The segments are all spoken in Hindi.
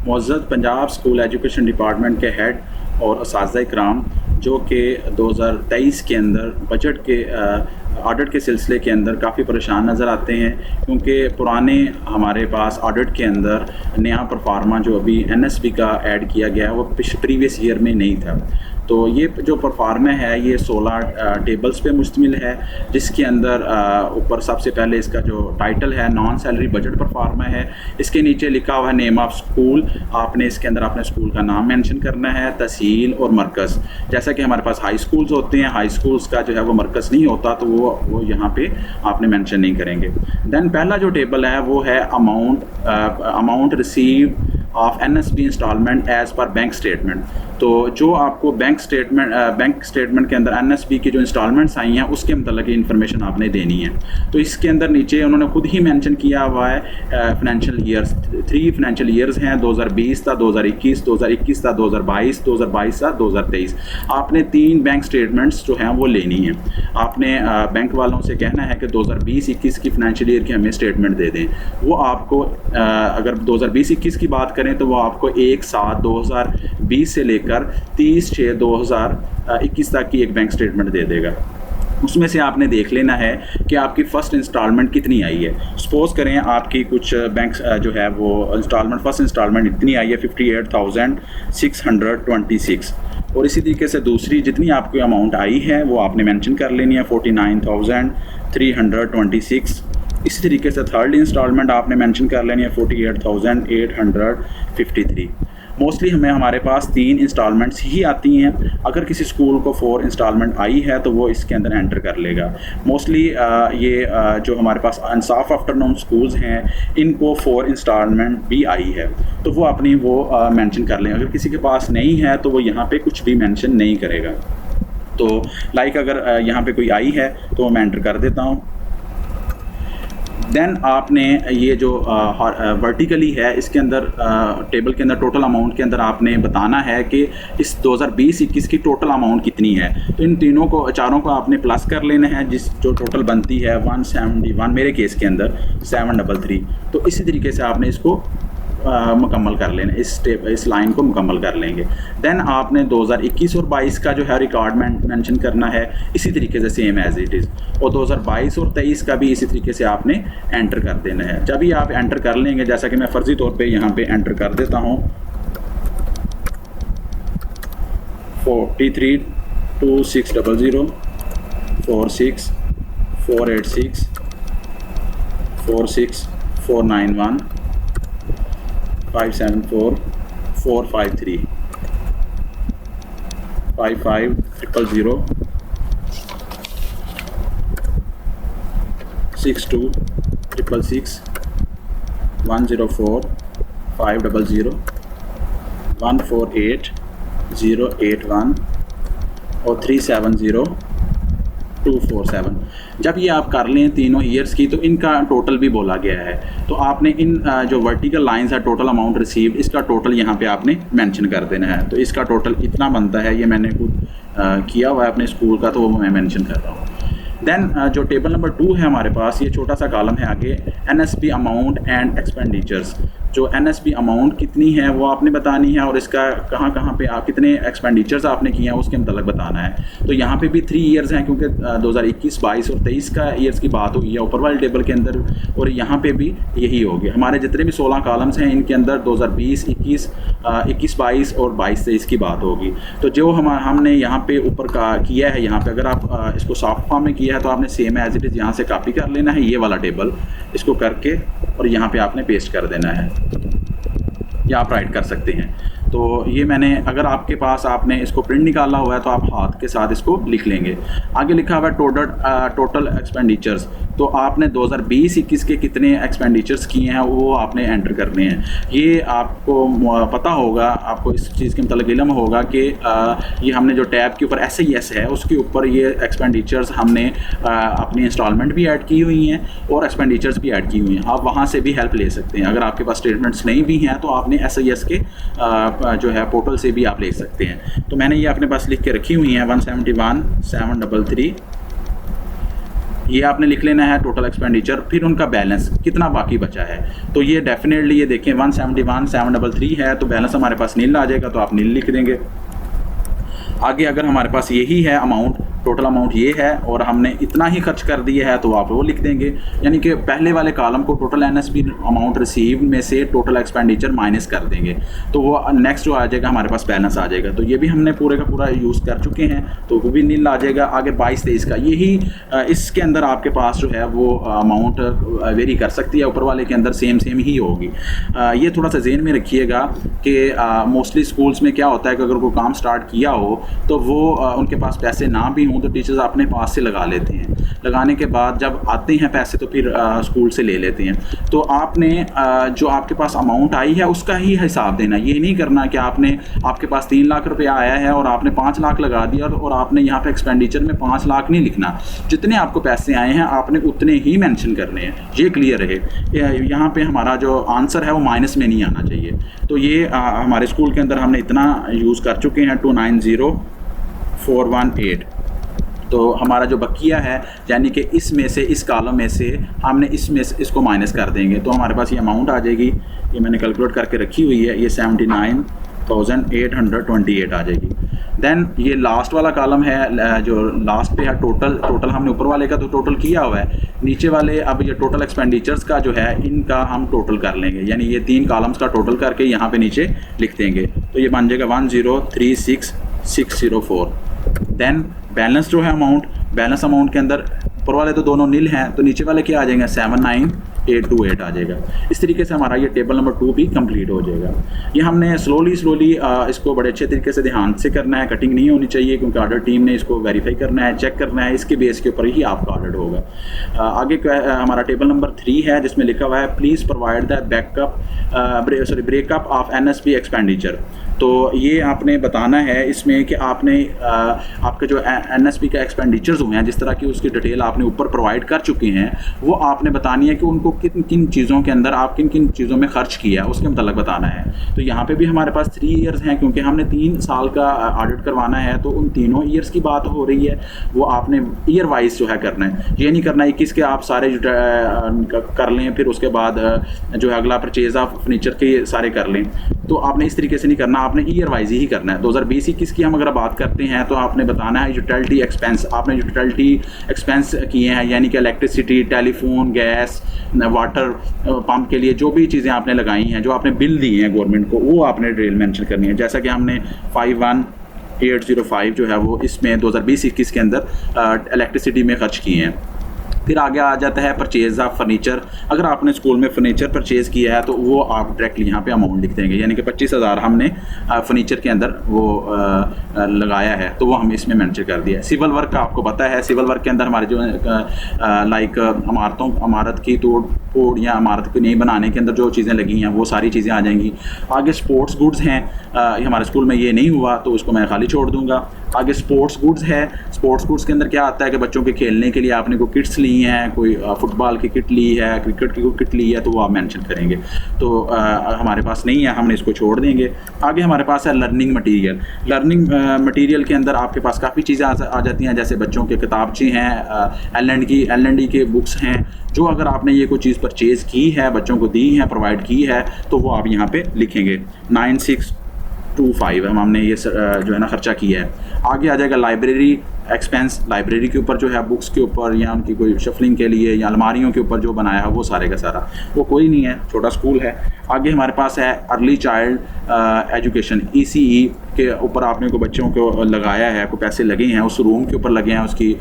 मुअज़्ज़ज़ पंजाब स्कूल एजुकेशन डिपार्टमेंट के हेड और असातिज़ा इकराम जो कि 2023 के अंदर बजट के ऑडिट के सिलसिले के अंदर काफ़ी परेशान नज़र आते हैं, क्योंकि पुराने हमारे पास ऑडिट के अंदर नया परफार्मा जो अभी एनएसबी का ऐड किया गया है वो प्रीवियस ईयर में नहीं था। तो ये जो परफार्मा है ये 16 टेबल्स पे मुश्तमिल है, जिसके अंदर ऊपर सबसे पहले इसका जो टाइटल है नॉन सैलरी बजट परफार्मा है। इसके नीचे लिखा हुआ है नेम ऑफ स्कूल। आपने इसके अंदर अपने स्कूल का नाम मेंशन करना है, तहसील और मरकज़। जैसा कि हमारे पास हाई स्कूल्स होते हैं, हाई स्कूल्स का जो है वो मरकज़ नहीं होता, तो वो यहाँ पे आपने मेंशन नहीं करेंगे। देन पहला जो टेबल है वो है amount receive of NSB installment as per bank statement. तो जो आपको बैंक स्टेटमेंट के अंदर एनएसबी की जो इंस्टॉलमेंट्स आई हैं उसके मतलब की इन्फॉर्मेशन आपने देनी है। तो इसके अंदर नीचे उन्होंने खुद ही मेंशन किया हुआ है फाइनेंशियल ईयर्स, 3 फाइनेंशियल ईयर्स हैं, 2020 था, 2021, 2021 था, 2022, 2022 था, 2023। आपने 3 बैंक स्टेटमेंट्स जो हैं वो लेनी है। आपने बैंक वालों से कहना है कि 2020-21 की फाइनेंशियल ईयर की हमें स्टेटमेंट दे दें। वो आपको अगर 2020-21 की बात करें तो वो आपको 1/7/2020 से लेकर 30/6/2021 तक की एक बैंक स्टेटमेंट दे देगा। उसमें से आपने देख लेना है कि आपकी फ़र्स्ट इंस्टॉलमेंट कितनी आई है। सपोज़ करें आपकी कुछ बैंक जो है वो फर्स्ट इंस्टॉलमेंट इतनी आई है 58,626, और इसी तरीके से दूसरी जितनी आपकी अमाउंट आई है वो आपने मेंशन कर लेनी है 49,326। इसी तरीके से थर्ड इंस्टॉलमेंट आपने मेंशन कर लेनी है 48,853। मोस्टली हमारे पास 3 इंस्टॉलमेंट्स ही आती हैं। अगर किसी स्कूल को 4 इंस्टॉलमेंट आई है तो वो इसके अंदर एंटर कर लेगा। मोस्टली जो हमारे पास इंसाफ आफ्टरनून स्कूल्स हैं इनको 4 इंस्टॉलमेंट भी आई है, तो वो अपनी मेंशन कर लें। अगर किसी के पास नहीं है तो वो यहाँ पे कुछ भी मेंशन नहीं करेगा। तो लाइक अगर यहाँ पे कोई आई है तो मैं एंटर कर देता हूँ। देन आपने ये जो वर्टिकली है इसके अंदर टेबल के अंदर टोटल अमाउंट के अंदर आपने बताना है कि इस 2020-21 की टोटल अमाउंट कितनी है। तो इन चारों को आपने प्लस कर लेना है, जो टोटल बनती है 171, मेरे केस के अंदर 733। तो इसी तरीके से आपने इसको मुकम्मल कर लेना, इस लाइन को मुकम्मल कर लेंगे। देन आपने 2021 और 22 का जो है रिकॉर्ड मेंशन करना है इसी तरीके से सेम एज इट इज़, और 2022 और 23 का भी इसी तरीके से आपने एंटर कर देना है। जब ये आप एंटर कर लेंगे, जैसा कि मैं फ़र्ज़ी तौर पे यहाँ पे एंटर कर देता हूँ 432600 46 486 46 491 574 453 5500 62 666 104 500 148 081 और 370 247। जब ये आप कर लें तीनों ईयर्स की तो इनका टोटल भी बोला गया है। तो आपने इन जो वर्टिकल लाइंस है टोटल अमाउंट रिसीव्ड, इसका टोटल यहाँ पे आपने मेंशन कर देना है। तो इसका टोटल इतना बनता है, ये मैंने खुद किया हुआ है अपने स्कूल का, तो वो मैं मेंशन कर रहा हूँ। देन जो टेबल नंबर 2 है हमारे पास, ये छोटा सा कॉलम है आगे, एनएसबी अमाउंट एंड एक्सपेंडिचर्स। जो एनएसबी अमाउंट कितनी है वो आपने बतानी है, और इसका कहाँ पे आप कितने एक्सपेंडिचर्स आपने किए हैं उसके मतलब बताना है। तो यहाँ पे भी 3 ईयर्स हैं, क्योंकि 2021, 22 और 23 का ईयर्स की बात हुई है ऊपर वाले टेबल के अंदर, और यहाँ पे भी यही होगी। हमारे जितने भी 16 कॉलम्स हैं इनके अंदर 2020, 21, 22 और 22-23 की बात होगी। तो जो हमने यहाँ पे ऊपर का किया है, यहाँ पे अगर आप इसको सॉफ्ट फॉर्म में किया है तो आपने सेम एज इट इज़ यहाँ से कॉपी कर लेना है, ये वाला टेबल इसको करके, और यहाँ पे आपने पेस्ट कर देना है, या आप राइट कर सकते हैं। तो ये मैंने, अगर आपके पास आपने इसको प्रिंट निकाला हुआ है तो आप हाथ के साथ इसको लिख लेंगे। आगे लिखा हुआ है टोटल एक्सपेंडिचर्स, तो आपने 2020-21 के कितने एक्सपेंडिचर्स किए हैं वो आपने एंटर करने हैं। ये आपको पता होगा, आपको इस चीज़ के मतलब इल्म होगा कि ये हमने जो टैब के ऊपर SIS है उसके ऊपर ये एक्सपेंडिचर्स हमने अपनी इंस्टॉलमेंट भी ऐड की हुई हैं और एक्सपेंडिचर्स भी ऐड की हुई हैं। आप वहाँ से भी हेल्प ले सकते हैं। अगर आपके पास स्टेटमेंट्स नहीं भी हैं तो आपने SIS के जो है पोर्टल से भी आप ले सकते हैं। तो मैंने ये अपने पास लिख के रखी हुई हैं 171 733, ये आपने लिख लेना है टोटल एक्सपेंडिचर, फिर उनका बैलेंस कितना बाकी बचा है। तो ये डेफिनेटली ये देखें 171,733 है, तो बैलेंस हमारे पास नील आ जाएगा, तो आप नील लिख देंगे। आगे अगर हमारे पास यही है अमाउंट, टोटल अमाउंट ये है और हमने इतना ही खर्च कर दिया है, तो आप वो लिख देंगे। यानी कि पहले वाले कॉलम को टोटल एनएसपी अमाउंट रिसीव में से टोटल एक्सपेंडिचर माइनस कर देंगे, तो वो नेक्स्ट जो आ जाएगा हमारे पास बैलेंस आ जाएगा। तो ये भी हमने पूरे का पूरा यूज़ कर चुके हैं, तो वो भी नील आ जाएगा। आगे 22-23 का यही इसके अंदर आपके पास जो है वो अमाउंट वेरी कर सकती है, ऊपर वाले के अंदर सेम ही होगी। ये थोड़ा सा ज़हन में रखिएगा कि मोस्टली स्कूल्स में क्या होता है कि अगर कोई काम स्टार्ट किया हो तो वो उनके पास पैसे ना भी हों तो टीचर्स अपने पास से लगा लेते हैं, लगाने के बाद जब आते हैं पैसे तो फिर स्कूल से ले लेते हैं। तो आपने जो आपके पास अमाउंट आई है उसका ही हिसाब देना, ये नहीं करना कि आपके पास 3 लाख रुपया आया है और आपने 5 लाख लगा दिया और आपने यहाँ पे एक्सपेंडिचर में 5 लाख नहीं लिखना। जितने आपको पैसे आए हैं आपने उतने ही मेंशन करने हैं, ये क्लियर रहे। यहाँ पे हमारा जो आंसर है वो माइनस में नहीं आना चाहिए। तो ये हमारे स्कूल के अंदर हमने इतना यूज़ कर चुके हैं 290,418। तो हमारा जो बकिया है यानी कि इसमें से, इस कॉलम में से हमने इसमें से इसको माइनस कर देंगे, तो हमारे पास ये अमाउंट आ जाएगी। ये मैंने कैलकुलेट करके रखी हुई है, ये 79,828 आ जाएगी। देन ये लास्ट वाला कॉलम है जो लास्ट पे है टोटल हमने ऊपर वाले का तो टोटल किया हुआ है, नीचे वाले अब ये टोटल एक्सपेंडिचर्स का जो है इनका हम टोटल कर लेंगे, यानी ये 3 कॉलम्स का टोटल करके यहाँ पे नीचे लिख देंगे। तो ये बन जाएगा 1036604। देन बैलेंस जो है अमाउंट, बैलेंस अमाउंट के अंदर ऊपर वाले तो दोनों नील हैं, तो नीचे वाले क्या आ जाएंगे 79,828 आ जाएगा। इस तरीके से हमारा ये टेबल नंबर 2 भी कंप्लीट हो जाएगा। ये हमने स्लोली इसको बड़े अच्छे तरीके से ध्यान से करना है, कटिंग नहीं होनी चाहिए, क्योंकि ऑडिट टीम ने इसको वेरीफाई करना है, चेक करना है, इसके बेस के ऊपर ही आपका ऑडिट होगा। आगे हमारा टेबल नंबर 3 है जिसमें लिखा हुआ है please provide the breakup of NSP expenditure. तो ये आपने बताना है इसमें कि आपने आपके जो एनएसपी का एक्सपेंडिचर्स हुए हैं, जिस तरह की उसकी डिटेल आपने ऊपर प्रोवाइड कर चुके हैं, वो आपने बतानी है कि उनको किन किन चीज़ों के अंदर आप किन किन चीज़ों में खर्च किया है, उसके मतलब बताना है। तो यहाँ पे भी हमारे पास 3 ईयर्स हैं, क्योंकि हमने 3 साल का ऑडिट करवाना है, तो उन तीनों ईयर्स की बात हो रही है, वो आपने ईयर वाइज जो है करना है। ये नहीं करना 21 के आप सारे कर लें, फिर उसके बाद जो है अगला परचेज ऑफ फर्नीचर के सारे कर लें, तो आपने इस तरीके से नहीं करना, आपने ईयर वाइज ही करना है। 2020-21 की हम अगर बात करते हैं तो आपने बताना है यूटिलिटी एक्सपेंस, आपने यूटिलिटी एक्सपेंस किए हैं, यानी कि electricity, telephone, gas, water pump के लिए जो भी चीज़ें आपने लगाई हैं, जो आपने बिल दिए हैं गवर्नमेंट को, वो आपने डिटेल मेंशन करनी है। जैसा कि हमने 51,805 जो है वो इसमें 2020-21 के अंदर इलेक्ट्रिसिटी में खर्च किए हैं। फिर आगे आ जाता है परचेज़ ऑफ फर्नीचर। अगर आपने स्कूल में फर्नीचर परचेज़ किया है तो वो आप डायरेक्टली यहाँ पे अमाउंट लिख देंगे, यानी कि 25,000 हमने फर्नीचर के अंदर वो लगाया है, तो वो हम इसमें मेंशन कर दिया है। सिविल वर्क का आपको पता है, सिविल वर्क के अंदर हमारे जो लाइक इमारत की तोड़ फोड़ या इमारत को नहीं बनाने के अंदर जो चीज़ें लगी हैं वो सारी चीज़ें आ जाएंगी। आगे स्पोर्ट्स गुड्स हैं, हमारे स्कूल में ये नहीं हुआ तो उसको मैं खाली छोड़ दूँगा। आगे स्पोर्ट्स गुड्स है, स्पोर्ट्स गुड्स के अंदर क्या आता है कि बच्चों के खेलने के लिए आपने कोई किट्स ली हैं, कोई फुटबॉल की किट ली है, क्रिकेट की कोई किट ली है, तो वो आप मेंशन करेंगे। तो हमारे पास नहीं है, हमने इसको छोड़ देंगे। आगे हमारे पास है लर्निंग मटीरियल। लर्निंग मटीरियल के अंदर आपके पास काफ़ी चीज़ें आ जाती हैं, जैसे बच्चों के किताबचे हैं, L&D के बुक्स हैं, जो अगर आपने ये कोई चीज़ परचेज़ की है, बच्चों को दी है, प्रोवाइड की है, तो वो आप यहाँ पे लिखेंगे 9625 हमने ये जो है ना खर्चा किया है। आगे आ जाएगा लाइब्रेरी एक्सपेंस, लाइब्रेरी के ऊपर जो है बुक्स के ऊपर या उनकी कोई शफलिंग के लिए या अलमारियों के ऊपर जो बनाया है वो सारे का सारा, वो कोई नहीं है, छोटा स्कूल है। आगे हमारे पास है अर्ली चाइल्ड एजुकेशन, ECE के ऊपर आपने को बच्चों को लगाया है, कोई पैसे लगे हैं, उस रूम के ऊपर लगे हैं, उसकी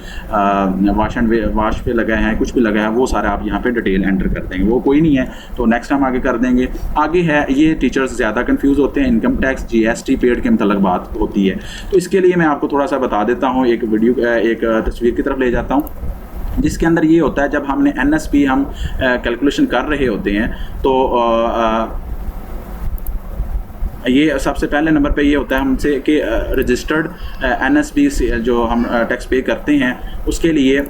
वाश पे लगा है, कुछ भी लगा है, वो सारे आप यहाँ पे डिटेल एंटर कर देंगे। वो कोई नहीं है तो नेक्स्ट हम आगे कर देंगे। आगे है, ये टीचर्स ज़्यादा कंफ्यूज होते हैं, इनकम टैक्स GST पेड के मतलब बात होती है, तो इसके लिए मैं आपको थोड़ा सा बता देता हूँ, एक तस्वीर की तरफ ले जाता हूँ, जिसके अंदर ये होता है जब हमने NSP हम कैलकुलेशन कर रहे होते हैं तो ये सबसे पहले नंबर पे ये होता है हमसे कि रजिस्टर्ड एनएसबी जो हम टैक्स पे करते हैं उसके लिए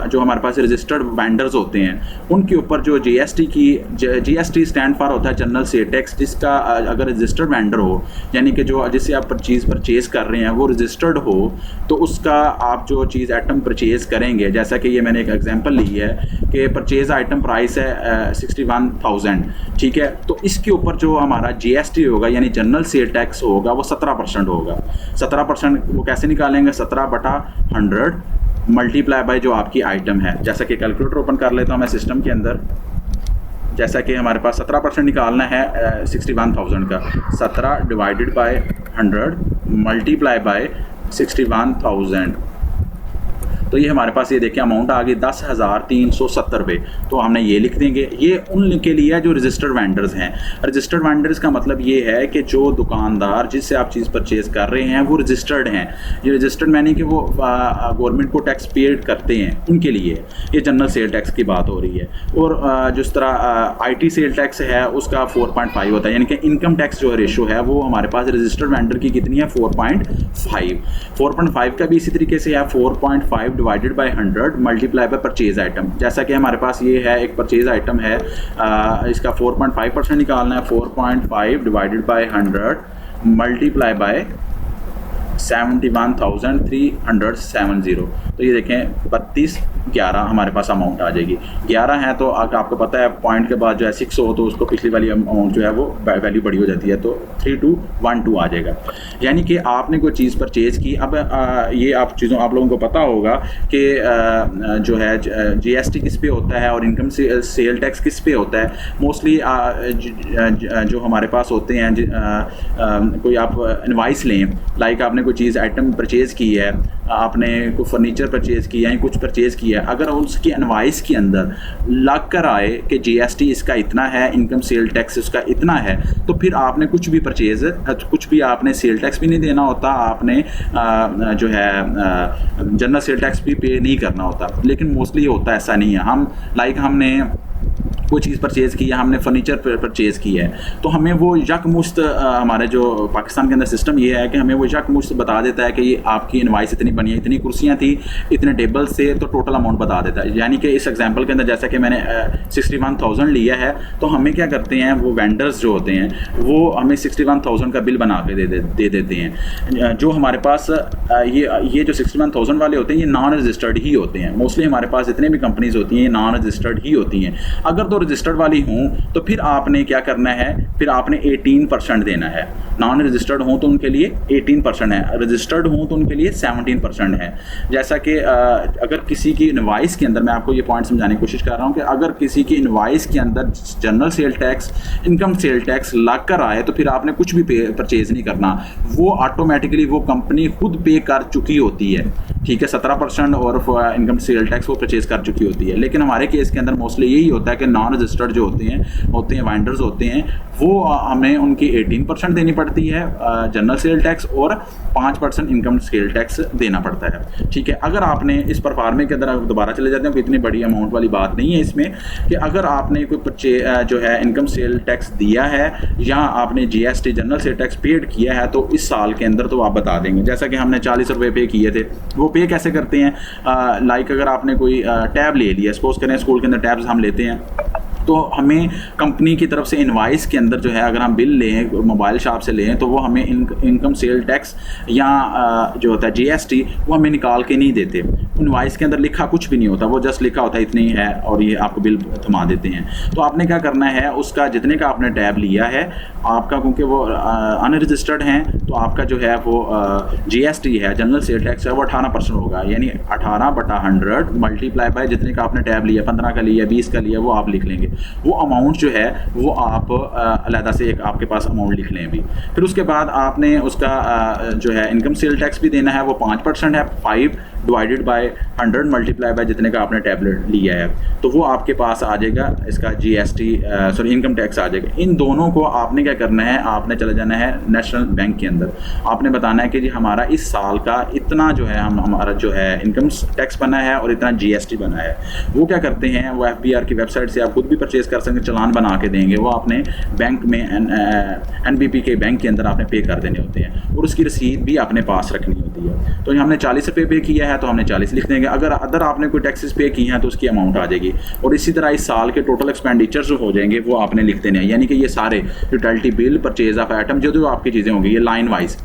जो हमारे पास रजिस्टर्ड वेंडर्स होते हैं उनके ऊपर जो जीएसटी स्टैंड फॉर होता है जनरल सेल टैक्स, जिसका अगर रजिस्टर्ड वेंडर हो यानी कि जो जिससे आप परचेज़ कर रहे हैं वो रजिस्टर्ड हो, तो उसका आप जो चीज़ आइटम परचेज़ करेंगे, जैसा कि ये मैंने एक एग्जांपल ली है कि परचेज़ आइटम प्राइस है 61,000, ठीक है, तो इसके ऊपर जो हमारा जीएसटी होगा यानी जनरल सेल टैक्स होगा वो 17% होगा। 17% वो कैसे निकालेंगे? 17/100 मल्टीप्लाई बाय जो आपकी आइटम है। जैसा कि कैलकुलेटर ओपन कर लेता हूँ मैं सिस्टम के अंदर, जैसा कि हमारे पास 17% निकालना है 61,000 का, 17 डिवाइडेड बाय 100 मल्टीप्लाई बाय 61,000, तो ये हमारे पास ये देखिए अमाउंट आ गई 10,370 रुपये। तो हमने ये लिख देंगे। ये उन के लिए जो रजिस्टर्ड वेंडर्स हैं। रजिस्टर्ड वेंडर्स का मतलब ये है कि जो दुकानदार जिससे आप चीज़ परचेज़ कर रहे हैं वो रजिस्टर्ड हैं। ये रजिस्टर्ड मैंने कि वो गवर्नमेंट को टैक्स पेड करते हैं, उनके लिए ये जनरल सेल टैक्स की बात हो रही है। और जिस तरह IT सेल टैक्स है उसका 4.5 होता है, यानी कि इनकम टैक्स जो रेशो है वो हमारे पास रजिस्टर्ड वेंडर की कितनी है? 4.5। 4.5 का भी इसी तरीके से है 4.5 divided by 100 multiply by purchase item. जैसा कि हमारे पास ये है एक परचेज आइटम है, इसका 4.5% निकालना है। 4.5 डिवाइडेड बाय 100 मल्टीप्लाई बाय 71,370। तो ये देखें 3211 हमारे पास अमाउंट आ जाएगी। 11 है तो आपको पता है पॉइंट के बाद जो है 6 हो तो उसको पिछली वाली अमाउंट जो है वो वैल्यू बड़ी हो जाती है, तो 3212 आ जाएगा। यानी कि आपने कोई चीज़ परचेज़ की। अब ये आप लोगों को पता होगा कि जो है GST किस पे होता है और इनकम सेल टैक्स किस पे होता है। मोस्टली जो हमारे पास होते हैं कोई आप इनवाइस लें, लाइक आपने कोई चीज़ आइटम परचेज़ की है, आपने कोई फर्नीचर परचेज़ किया है, कुछ परचेज़ किया है, अगर उसकी इनवाइस के अंदर लग कर आए कि GST इसका इतना है, इनकम सेल टैक्स इसका इतना है, तो फिर आपने कुछ भी कुछ भी आपने सेल टैक्स भी नहीं देना होता, आपने जो है जनरल सेल टैक्स भी पे नहीं करना होता। लेकिन मोस्टली होता ऐसा नहीं है। हमने कोई चीज़ परचेज़ की है, हमने फर्नीचर परचेज़ की है, तो हमें वो यकमुश्त हमारे जो पाकिस्तान के अंदर सिस्टम ये है कि हमें वो यकमुश्त बता देता है कि ये आपकी इनवाइस इतनी बनी है, इतनी कुर्सियाँ थी, इतने टेबल से, तो टोटल अमाउंट बता देता है। यानी कि इस एग्जांपल के अंदर जैसा कि मैंने 61,000 लिया है, तो हमें क्या करते हैं वो वेंडर्स जो होते हैं वो हमें 61,000 का बिल बना के दे देते हैं। जो हमारे पास ये जो 61,000 वाले होते हैं ये नॉन रजिस्टर्ड ही होते हैं। मोस्टली हमारे पास जितने भी कंपनीज़ होती हैं ये नॉन रजिस्टर्ड ही होती हैं। अगर तो रजिस्टर्ड वाली हूँ तो फिर आपने क्या करना है, फिर आपने 18% देना है। नॉन रजिस्टर्ड हों तो उनके लिए 18% है, रजिस्टर्ड हों तो उनके लिए 17% है। जैसा कि अगर किसी की इनवाइस के अंदर, मैं आपको ये पॉइंट समझाने की कोशिश कर रहा हूँ कि अगर किसी की इनवाइस के अंदर general sale tax, income sale tax लग कर आए तो फिर आपने कुछ भी परचेज नहीं करना, वो ऑटोमेटिकली वो कंपनी खुद पे कर चुकी होती है। ठीक है, 17% और इनकम सेल टैक्स वो परचेज कर चुकी होती है। लेकिन हमारे केस के अंदर मोस्टली यही होता है कि नॉन रजिस्टर्ड जो होते हैं वेंडर्स होते हैं, वो हमें उनकी 18% देनी पड़ती है जनरल सेल टैक्स और 5% इनकम सेल टैक्स देना पड़ता है। ठीक है, अगर आपने इस परफार्मे के अंदर दोबारा चले जाते हैं, इतनी बड़ी अमाउंट वाली बात नहीं है इसमें, कि अगर आपने कोई जो है इनकम सेल टैक्स दिया है या आपने GST general sale tax paid किया है, तो इस साल के अंदर तो आप बता देंगे। जैसा कि हमने 40 रुपये पे किए थे, वो पे कैसे करते हैं, लाइक अगर आपने कोई टैब ले लिया, सपोज करें स्कूल के अंदर टैब्स हम लेते हैं, तो हमें कंपनी की तरफ से इनवाइस के अंदर जो है अगर हम बिल लें मोबाइल शॉप से लें तो वो हमें इनकम सेल टैक्स या जो होता है GST वो हमें निकाल के नहीं देते। इनवाइस के अंदर लिखा कुछ भी नहीं होता, वो जस्ट लिखा होता है इतनी है और ये आपको बिल थमा देते हैं। तो आपने क्या करना है, उसका जितने का आपने टैब लिया है आपका, क्योंकि वो अनरजिस्टर्ड हैं, तो आपका जो है वो GST है जनरल सेल टैक्स है वो 18% होगा। यानी 18/100 मल्टीप्लाई बाय जितने का आपने टैब लिया, 15 का लिया, 20 का लिया, वो आप लिख लेंगे। वो अमाउंट जो है वो आप अलहदा से एक आपके पास अमाउंट लिख लें भी। फिर उसके बाद आपने उसका जो है इनकम सेल टैक्स भी देना है, वो 5% है, 5 डिवाइडेड बाय 100 मल्टीप्लाई बाय जितने का आपने टैबलेट लिया है, तो वो आपके पास आ जाएगा इसका GST सॉरी इनकम टैक्स आ जाएगा। इन दोनों को आपने क्या करना है, आपने चले जाना है नेशनल बैंक के अंदर, आपने बताना है कि जी हमारा इस साल का इतना जो है हमारा जो है इनकम टैक्स बना है और इतना GST बना है। वो क्या करते हैं, वो FBR की वेबसाइट से आप खुद भी परचेज कर सकते हैं, चालान बना के देंगे, वो आपने बैंक में NBP के बैंक के अंदर आपने पे कर देने होते हैं और उसकी रसीद भी अपने पास रखनी होती है। तो हमने 40 रुपये पे किया है तो हमने 40 लिख देंगे, अगर आपने कोई टैक्सेस पे किए हैं तो उसकी अमाउंट आ जाएगी। और इसी तरह इस साल के टोटल एक्सपेंडिचर्स जो हो जाएंगे वो आपने लिख देने हैं, यानी कि ये सारे utility bill, purchase of item, जो आपकी चीज़ें होंगी ये लाइन वाइज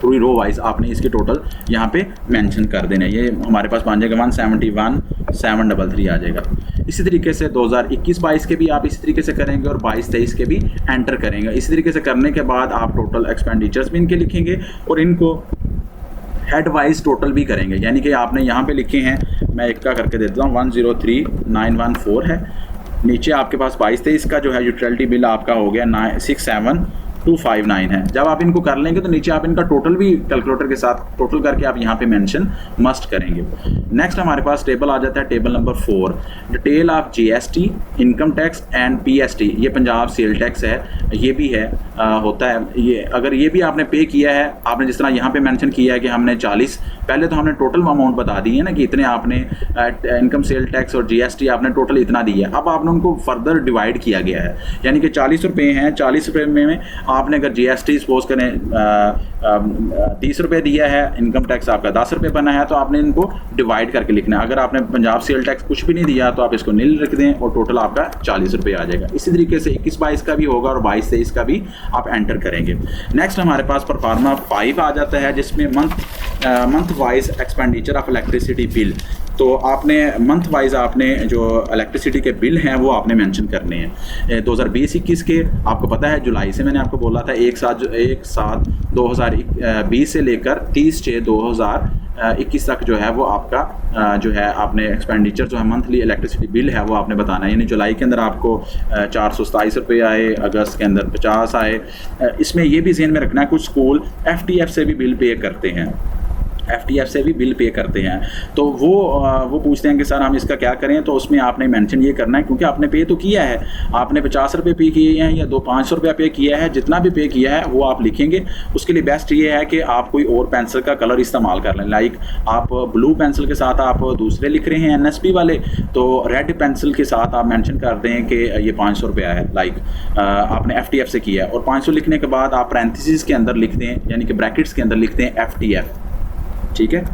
पूरी रो वाइज आपने इसके टोटल यहाँ पे मेंशन कर देने। ये हमारे पास बन जाएगा 171,733 आ जाएगा। इसी तरीके से 2021-22 के भी आप इसी तरीके से करेंगे और 22-23 के भी एंटर करेंगे। इसी तरीके से करने के बाद आप टोटल एक्सपेंडिचर्स भी इनके लिखेंगे और इनको हेड वाइज टोटल भी करेंगे, यानी कि आपने यहाँ पे लिखे हैं, मैं एक का करके देता हूँ, 103,914 है। नीचे आपके पास 22-23 का जो है यूटिलिटी बिल आपका हो गया 967,259 है। जब आप इनको कर लेंगे तो नीचे आप इनका टोटल भी कैलकुलेटर के साथ टोटल करके आप यहाँ पे मेंशन मस्ट करेंगे। नेक्स्ट हमारे पास टेबल आ जाता है, table number 4, detail of GST, income tax and PST। ये पंजाब सेल टैक्स है, ये भी है होता है। ये अगर ये भी आपने पे किया है, आपने जिस तरह यहाँ पे मेंशन किया है कि हमने 40, पहले तो हमने टोटल अमाउंट बता दी है ना कि इतने आपने इनकम सेल टैक्स और GST आपने टोटल इतना दिया है। अब आपने उनको फर्दर डिवाइड किया गया है, यानी कि 40 रुपये हैं, 40 रुपये में आपने अगर GST सपोज करें 30 रुपये दिया है, इनकम टैक्स आपका 10 रुपये बना है, तो आपने इनको डिवाइड करके लिखना है। अगर आपने पंजाब सेल टैक्स कुछ भी नहीं दिया तो आप इसको नील रख दें और टोटल आपका 40 रुपये आ जाएगा। इसी तरीके से 21-22 का भी होगा और 22-23 का भी आप एंटर करेंगे। नेक्स्ट हमारे पास परफॉर्मा 5 आ जाता है, जिसमें month wise expenditure of electricity bill. तो आपने मंथ वाइज आपने जो इलेक्ट्रिसिटी के बिल हैं वो आपने मेंशन करने हैं। 2020-21 के आपको पता है जुलाई से मैंने आपको बोला था 1/7/2020 से लेकर 30/6/2021 तक जो है वो आपका जो है आपने एक्सपेंडिचर जो है मंथली इलेक्ट्रिसिटी बिल है वो आपने बताना है। यानी जुलाई के अंदर आपको 427 रुपये आए, अगस्त के अंदर 50 आए। इसमें ये भी ज़हन में रखना है कुछ स्कूल FTF से भी बिल पे करते हैं, FTF से भी बिल पे करते हैं, तो वो पूछते हैं कि सर हम इसका क्या करें। तो उसमें आपने मेंशन ये करना है, क्योंकि आपने पे तो किया है, आपने 50 रुपये पे किए हैं या 500 रुपया पे किया है, जितना भी पे किया है वो आप लिखेंगे। उसके लिए बेस्ट ये है कि आप कोई और पेंसिल का कलर इस्तेमाल कर लें, लाइक आप ब्लू पेंसिल के साथ आप दूसरे लिख रहे हैं NSP वाले, तो रेड पेंसिल के साथ आप मेंशन कर दें कि ये 500 रुपया है, लाइक आपने FTF से किया है, और 500 लिखने के बाद आप पैरेंथेसिस के अंदर लिख दें, यानी कि ब्रैकेट्स के अंदर लिख दें FTF, ठीक है।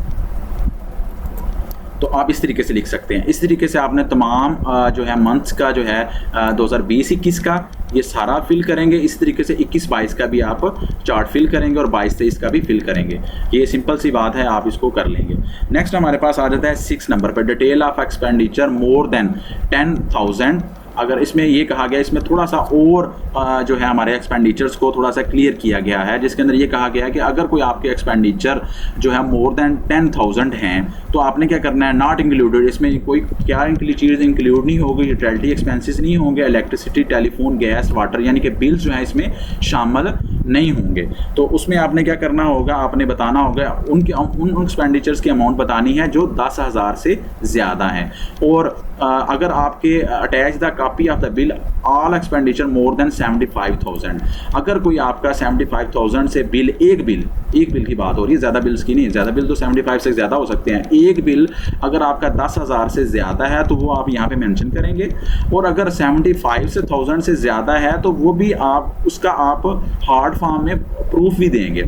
तो आप इस तरीके से लिख सकते हैं। इस तरीके से आपने तमाम जो है मंथ्स का जो है 2020-21 का ये सारा फिल करेंगे। इस तरीके से 21-22 का भी आप चार्ट फिल करेंगे और 22-23 का भी फिल करेंगे। ये सिंपल सी बात है, आप इसको कर लेंगे। नेक्स्ट हमारे पास आ जाता है 6 नंबर पर, detail of expenditure more than 10,000। अगर इसमें ये कहा गया, इसमें थोड़ा सा और जो है हमारे एक्सपेंडिचर्स को थोड़ा सा क्लियर किया गया है, जिसके अंदर ये कहा गया है कि अगर कोई आपके एक्सपेंडिचर जो है मोर देन 10,000 हैं तो आपने क्या करना है, नॉट इंक्लूडेड, इसमें कोई क्या चीज़ इंक्लूड नहीं होगी, यूटिलिटी एक्सपेंसेस नहीं होंगे, इलेक्ट्रिसिटी, टेलीफोन, गैस, वाटर, यानी कि बिल्स जो है इसमें शामिल नहीं होंगे। तो उसमें आपने क्या करना होगा, आपने बताना होगा उन एक्सपेंडिचर्स की अमाउंट बतानी है जो 10,000 से ज़्यादा हैं। और अगर आपके attach the copy of the bill all expenditure more than 75,000, अगर कोई आपका 75,000 से बिल, एक बिल की बात हो रही है, ज़्यादा बिल्स की नहीं, ज़्यादा बिल तो 75 से ज़्यादा हो सकते हैं, एक बिल अगर आपका 10,000 से ज़्यादा है तो वो आप यहाँ पे मेंशन करेंगे। और अगर 75,000 से ज़्यादा है तो वो भी आप उसका आप हार्ड फॉर्म में प्रूफ भी देंगे।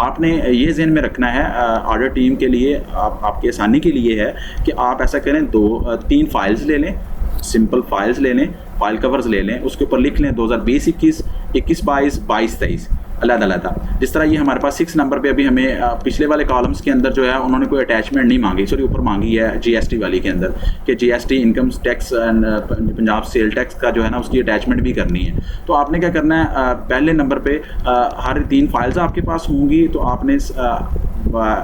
आपने ये ज़हन में रखना है, ऑर्डर टीम के लिए आपकी आसानी के लिए है कि आप ऐसा करें, 2-3 फाइल्स ले लें, सिंपल फाइल्स ले लें, फाइल कवर्स ले लें, उसके ऊपर लिख लें 2020-21, 21-22, 22-23 अलग-अलग। जिस तरह ये हमारे पास 6 नंबर पे अभी हमें पिछले वाले कॉलम्स के अंदर जो है उन्होंने कोई अटैचमेंट नहीं मांगी, सॉरी ऊपर मांगी है GST वाली के अंदर कि GST income tax Punjab sale tax का जो है ना उसकी अटैचमेंट भी करनी है। तो आपने क्या करना है, पहले नंबर पे हर 3 फाइल्स आपके पास होंगी, तो आपने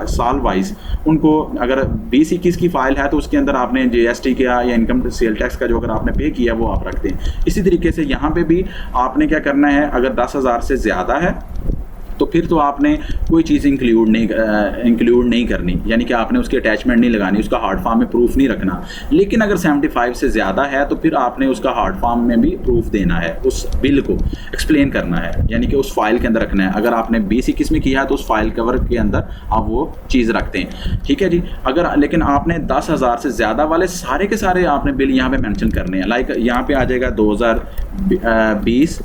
साल वाइज उनको, अगर 20-21 की फ़ाइल है तो उसके अंदर आपने GST का या इनकम सेल टैक्स का जो अगर आपने पे किया वो आप रख दें। इसी तरीके से यहाँ पे भी आपने क्या करना है, अगर 10,000 से ज़्यादा है तो फिर तो आपने कोई चीज़ इंक्लूड नहीं करनी, यानी कि आपने उसकी अटैचमेंट नहीं लगानी, उसका हार्ड फॉर्म में प्रूफ नहीं रखना। लेकिन अगर 75 से ज़्यादा है तो फिर आपने उसका हार्ड फॉर्म में भी प्रूफ देना है, उस बिल को एक्सप्लेन करना है, यानी कि उस फाइल के अंदर रखना है। अगर आपने 20-21 में किया है तो उस फाइल कवर के अंदर आप वो चीज़ रखते हैं, ठीक है जी। अगर लेकिन आपने 10,000 से ज़्यादा वाले सारे के सारे आपने बिल यहाँ पे मेंशन करने हैं। लाइक यहाँ पे आ जाएगा 2020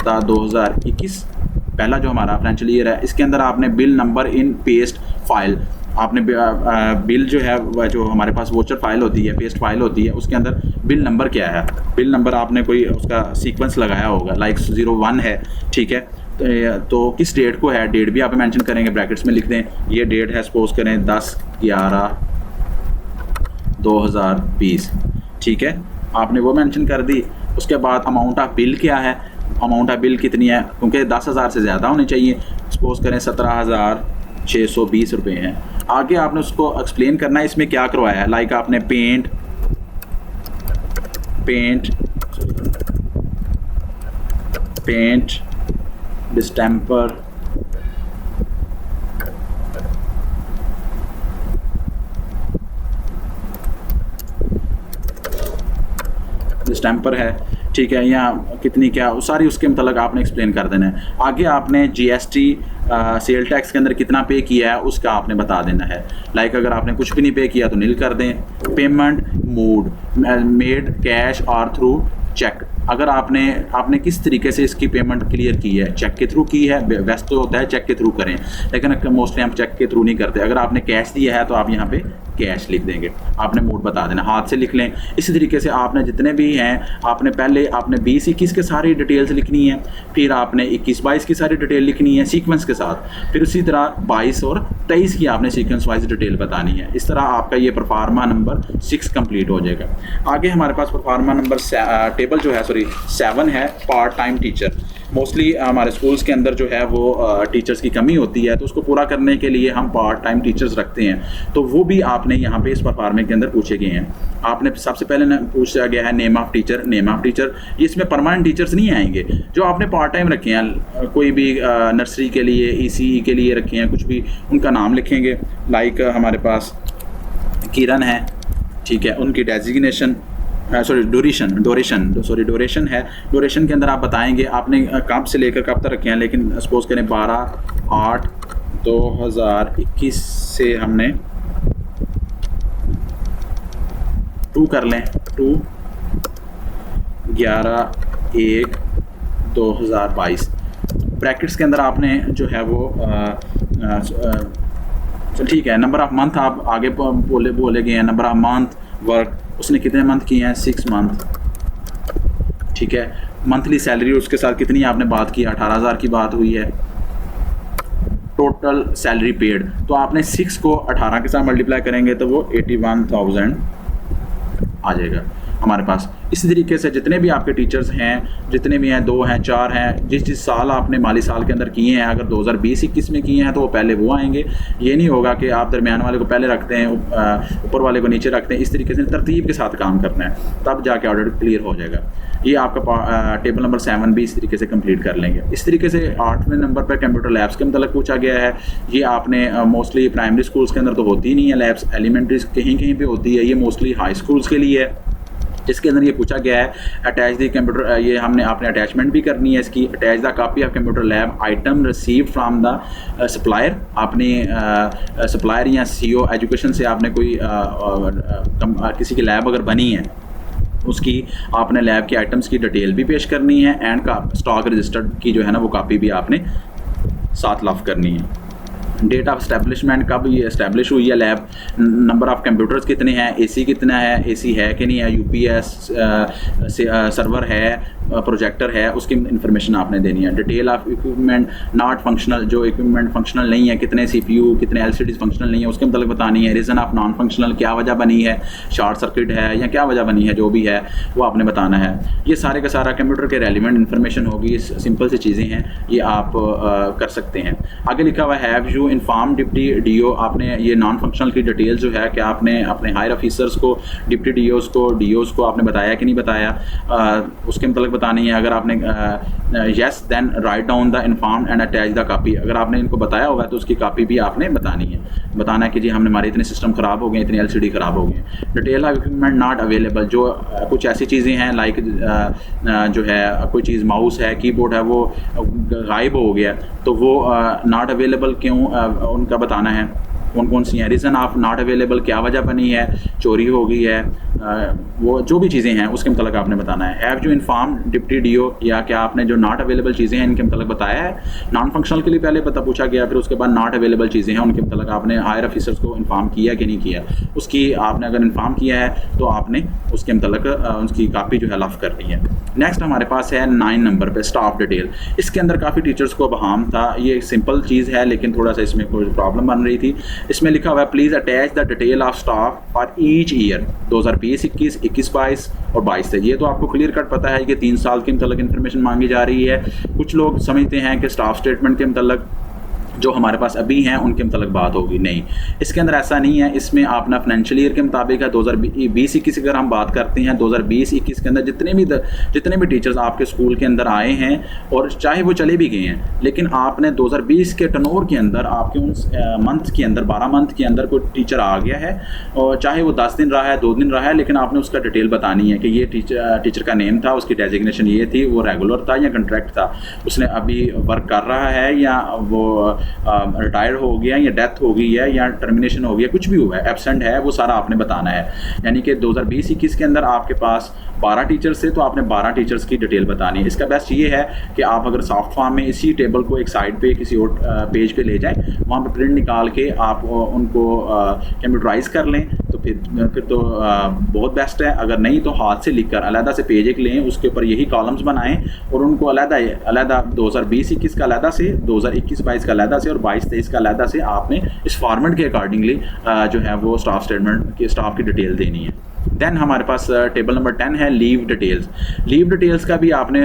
था 2021 पहला जो हमारा फाइनेंशियल ईयर है, इसके अंदर आपने bill number in paste file, आपने बिल जो है जो हमारे पास वोचर फाइल होती है, पेस्ट फाइल होती है, उसके अंदर बिल नंबर क्या है, बिल नंबर आपने कोई उसका सीक्वेंस लगाया होगा, लाइक 01 है, ठीक है। तो किस डेट को है, डेट भी आप मेंशन करेंगे, ब्रैकेट्स में लिख दें ये डेट है, सपोज करें 10/11/2020, ठीक है, आपने वो मेंशन कर दी। उसके बाद अमाउंट ऑफ बिल क्या है, अमाउंट ऑफ बिल कितनी है, क्योंकि 10,000 से ज़्यादा होनी चाहिए, सपोज करें 17,620 रुपये हैं। आगे आपने उसको एक्सप्लेन करना है इसमें क्या करवाया है, लाइक आपने पेंट डिस्टेम्पर, है, ठीक है, या कितनी क्या सारी उसके मतलब आपने एक्सप्लेन कर देना है। आगे आपने जीएसटी सेल टैक्स के अंदर कितना पे किया है उसका आपने बता देना है। लाइक अगर आपने कुछ भी नहीं पे किया तो नील कर दें। पेमेंट मोड मेड कैश और थ्रू चेक, अगर आपने किस तरीके से इसकी पेमेंट क्लियर की है, चेक के थ्रू की है, वैसे तो होता है चेक के थ्रू करें, लेकिन मोस्टली हम चेक के थ्रू नहीं करते। अगर आपने कैश दिया है तो आप यहाँ पे कैश लिख देंगे, आपने मोड बता देना, हाथ से लिख लें। इसी तरीके से आपने जितने भी हैं आपने पहले आपने 20-21 के सारी डिटेल्स लिखनी है, फिर आपने 21-22 की सारी डिटेल लिखनी है सीक्वेंस के साथ, फिर उसी तरह 22 और 23 की आपने सीक्वेंस वाइज डिटेल बतानी है। इस तरह आपका ये परफार्मा नंबर 6 कंप्लीट हो जाएगा। आगे हमारे पास परफार्मा नंबर टेबल जो है 7 है, पार्ट टाइम टीचर। मोस्टली हमारे स्कूल्स के अंदर जो है वो टीचर्स की कमी होती है, तो उसको पूरा करने के लिए हम पार्ट टाइम टीचर्स रखते हैं, तो वो भी आपने यहाँ पे इस परफार्मे के अंदर पूछे गए हैं। आपने सबसे पहले पूछा गया है नेम ऑफ टीचर, इसमें परमानेंट टीचर्स नहीं आएंगे, जो आपने पार्ट टाइम रखे हैं, कोई भी नर्सरी के लिए, ECE के लिए रखे हैं, कुछ भी उनका नाम लिखेंगे। लाइक हमारे पास किरण है, ठीक है, उनकी डेजिग्नेशन ड्यूरेशन है। ड्यूरेशन के अंदर आप बताएंगे आपने कब से लेकर कब तक रखे हैं, लेकिन सपोज करें 12/8/2021 से हमने 2 कर लें, 2/11/1/2022। ब्रैकेट्स के अंदर आपने जो है वो ठीक है, नंबर ऑफ मंथ आप आगे बोले गए हैं, नंबर ऑफ मंथ वर्क, उसने कितने मंथ किए हैं, 6 मंथ, ठीक है। मंथली सैलरी उसके साथ कितनी आपने बात की, 18,000 की बात हुई है। टोटल सैलरी पेड, तो आपने 6 को 18 के साथ मल्टीप्लाई करेंगे तो वो 81,000 आ जाएगा हमारे पास। इसी तरीके से जितने भी आपके टीचर्स हैं, जितने भी हैं, 2 हैं, 4 हैं, जिस साल आपने माली साल के अंदर किए हैं, अगर 2020-21 में किए हैं तो वो पहले वो आएंगे। ये नहीं होगा कि आप दरमियान वाले को पहले रखते हैं, ऊपर वाले को नीचे रखते हैं। इस तरीके से तरतीब के साथ काम करना है, तब जाके ऑडिट क्लियर हो जाएगा। ये आपका टेबल नंबर 7 भी इस तरीके से कंप्लीट कर लेंगे। इस तरीके से 8वें नंबर पर कंप्यूटर लैब्स के मतलब पूछा गया है। ये आपने मोस्टली प्राइमरी स्कूल्स के अंदर तो होती ही नहीं है लैब्स, एलिमेंट्री कहीं कहीं पे होती है, ये मोस्टली हाई स्कूल्स के लिए है। इसके अंदर ये पूछा गया है अटैच द कंप्यूटर, ये हमने आपने अटैचमेंट भी करनी है इसकी। Attach the copy of computer lab item receive from the supplier, आपने सप्लायर या CO एजुकेशन से आपने कोई किसी की लैब अगर बनी है उसकी आपने लैब के आइटम्स की डिटेल भी पेश करनी है, एंड का स्टॉक रजिस्टर्ड की जो है ना वो कॉपी भी आपने साथ लफ करनी है। डेट ऑफ एस्टेब्लिशमेंट, कब ये एस्टेब्लिश हुई है लैब, नंबर ऑफ़ कंप्यूटर्स कितने हैं, AC कितना है, AC है कि नहीं है, UPS सर्वर है, प्रोजेक्टर है, उसकी इन्फॉर्मेशन आपने देनी है। Detail of equipment not functional, जो इक्विपमेंट फंक्शनल नहीं है, कितने CPU, कितने LCDs फंक्शनल नहीं है, उसके मतलब बतानी है। रीज़न ऑफ नॉन फंक्शनल, क्या वजह बनी है, शॉर्ट सर्किट है या क्या वजह बनी है, जो भी है वो आपने बताना है। ये सारे का सारा कंप्यूटर के रेलिवेंट इन्फॉर्मेशन होगी, सिंपल सी चीज़ें हैं, ये आप कर सकते हैं। आगे लिखा हुआ है have you inform deputy DO, आपने ये नॉन फंक्शनल की डिटेल जो है कि आपने अपने हायर ऑफिसर्स को, डिप्टी DOs को आपने बताया कि नहीं बताया, उसके मतलब बतानी है। अगर आपने yes then write down the inform and attach the copy. अगर आपने इनको बताया होगा तो उसकी कॉपी भी आपने बतानी है, बताना है कि जी हमने हमारे इतने सिस्टम ख़राब हो गए, इतनी एलसीडी ख़राब हो गए। Detail of equipment not available, जो कुछ ऐसी चीज़ें हैं लाइक जो है कोई चीज़ माउस है, कीबोर्ड है, वो गायब हो गया तो वो नॉट अवेलेबल क्यों, उनका बताना है कौन कौन सी हैं, रीज़न ऑफ नॉट अवेलेबल क्या वजह बनी है, चोरी हो गई है, वो जो भी चीज़ें हैं उसके मतलब आपने बताना है। हैव जो इन्फॉर्म डिप्टी डीओ, या क्या आपने जो नॉट अवेलेबल चीज़ें हैं इनके मतलब बताया है। नॉन फंक्शनल के लिए पहले पता पूछा गया, फिर उसके बाद नॉट अवेलेबल चीज़ें हैं उनके मतलब आपने हायर ऑफिसर्स को इन्फॉर्म किया कि नहीं किया। उसकी आपने अगर इन्फॉर्म किया है तो आपने उसके मतलब उसकी कापी जो है लफ करनी है। नेक्स्ट हमारे पास है 9 नंबर पे स्टाफ डिटेल। इसके अंदर काफ़ी टीचर्स को बहाम था, ये सिंपल चीज़ है लेकिन थोड़ा सा इसमें कोई प्रॉब्लम बन रही थी। इसमें लिखा हुआ है please attach the detail of staff for each year 2020, 21, 21, 22 और 22 से। ये तो आपको क्लियर कट पता है कि 3 साल के मतलब इन्फॉर्मेशन मांगी जा रही है। कुछ लोग समझते हैं कि स्टाफ स्टेटमेंट के मतलब जो हमारे पास अभी हैं उनके मतलब बात होगी, नहीं, इसके अंदर ऐसा नहीं है। इसमें अपना फाइनेंशियल ईयर के मुताबिक है 2020-21 अगर हम बात करते हैं 2020-21 के अंदर जितने भी टीचर्स आपके स्कूल के अंदर आए हैं और चाहे वो चले भी गए हैं, लेकिन आपने 2020 के टर्नओवर के अंदर आपके उन मंथ के अंदर 12 मंथ के अंदर कोई टीचर आ गया है और चाहे वो 10 दिन रहा है, 2 दिन रहा है, लेकिन आपने उसका डिटेल बतानी है कि ये टीचर का नेम था, उसकी डेजिग्नेशन ये थी, वो रेगुलर था या कंट्रैक्ट था, उसने अभी वर्क कर रहा है या वो रिटायर हो गया या डेथ हो गई है या टर्मिनेशन हो गया, कुछ भी हुआ है, एब्सेंट है, वो सारा आपने बताना है। यानी कि 2020-21 के अंदर आपके पास 12 टीचर्स थे तो आपने 12 टीचर्स की डिटेल बतानी है। इसका बेस्ट ये है कि आप अगर सॉफ्ट फॉर्म में इसी टेबल को एक साइड पे किसी और पेज पे ले जाएं, वहाँ पे प्रिंट निकाल के आप उनको कंप्यूटराइज कर लें तो फिर तो बहुत बेस्ट है। अगर नहीं तो हाथ से लिखकर अलहदा से पेज एक लें, उसके ऊपर यही कॉलम्स बनाएं और उनको अलहदा 2020-21 का अलहदा से, 2021-22 का अलहदा से और 22-23 का अलहदा से आपने इस फॉर्मेट के अकॉर्डिंगली जो है वो स्टाफ स्टेटमेंट की स्टाफ की डिटेल देनी है। देन हमारे पास टेबल नंबर 10 है लीव डिटेल्स। लीव डिटेल्स का भी आपने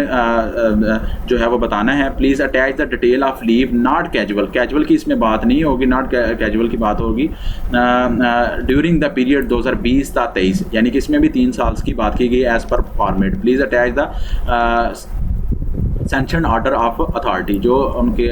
जो है वो बताना है। Please attach the detail of leave not casual, casual की इसमें बात नहीं होगी, नॉट कैजुअल की बात होगी। ड्यूरिंग द पीरियड 2020-23, यानी कि इसमें भी 3 साल की बात की गई as per format. Please attach the sanction order of authority, जो उनके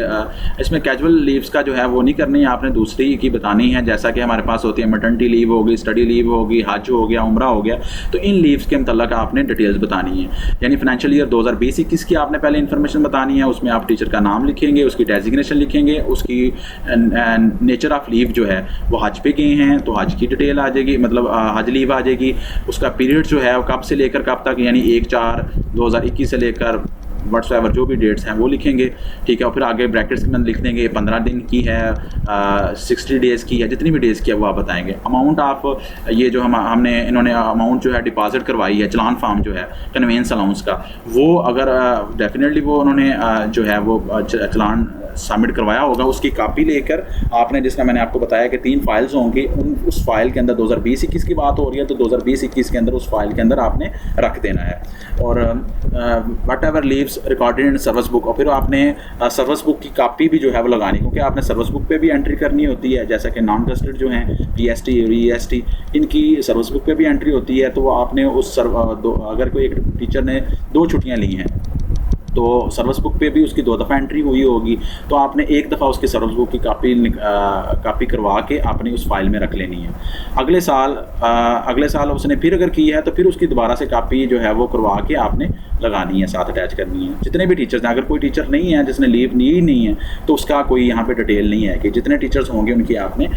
इसमें कैजुअल लीव्स का जो है वो नहीं करनी है, आपने दूसरी की बतानी है। जैसा कि हमारे पास होती है मैटरनिटी लीव होगी, स्टडी लीव होगी, हज हो गया, उम्रा हो गया, तो इन लीव्स के मतलब आपने डिटेल्स बतानी है। यानी फाइनेंशियल ईयर 2020-21 की आपने पहले इन्फॉर्मेशन बतानी है। उसमें आप टीचर का नाम लिखेंगे, उसकी डेजिग्नेशन लिखेंगे, उसकी नेचर ऑफ लीव जो है वो हज पे गए हैं तो हज की डिटेल आ जाएगी, मतलब हज लीव आ जाएगी। उसका पीरियड जो है वो कब से लेकर कब तक, यानी 1/4/2021 से लेकर व्हाट्सएवर जो भी डेट्स हैं वो लिखेंगे, ठीक है। और फिर आगे ब्रैकेट्स में लिख देंगे 15 दिन की है, 60 डेज़ की है, जितनी भी डेज़ की है वो आप बताएंगे। अमाउंट ऑफ ये जो हमने इन्होंने अमाउंट जो है डिपॉजिट करवाई है, चलान फार्म जो है कन्वेंस अलाउंस का, वो अगर डेफिनेटली वो उन्होंने जो है वो चलान सबमिट करवाया होगा, उसकी कॉपी लेकर आपने, जिसका मैंने आपको बताया कि 3 फाइल्स होंगी, उस फाइल के अंदर 2020-21 की बात हो रही है तो 2020-21 के अंदर उस फाइल के अंदर आपने रख देना है। और what ever leaves recorded in service book, और फिर आपने सर्विस बुक की कॉपी भी जो है वो लगानी, क्योंकि आपने सर्विस बुक पे भी एंट्री करनी होती है। जैसा कि नॉन गस्टेड जो हैं PST और EST, इनकी सर्विस बुक पे भी एंट्री होती है। तो वो आपने उस अगर कोई एक टीचर ने 2 छुट्टियाँ ली हैं तो सर्विस बुक पे भी उसकी 2 दफ़ा एंट्री हुई होगी, तो आपने 1 दफ़ा उसकी सर्विस बुक की कॉपी करवा के आपने उस फाइल में रख लेनी है। अगले साल उसने फिर अगर की है तो फिर उसकी दोबारा से कॉपी जो है वो करवा के आपने लगानी है, साथ अटैच करनी है। जितने भी टीचर्स हैं, अगर कोई टीचर नहीं है जिसने लीव ली ही नहीं है तो उसका कोई यहाँ पे डिटेल नहीं है कि जितने टीचर्स होंगे उनकी आपने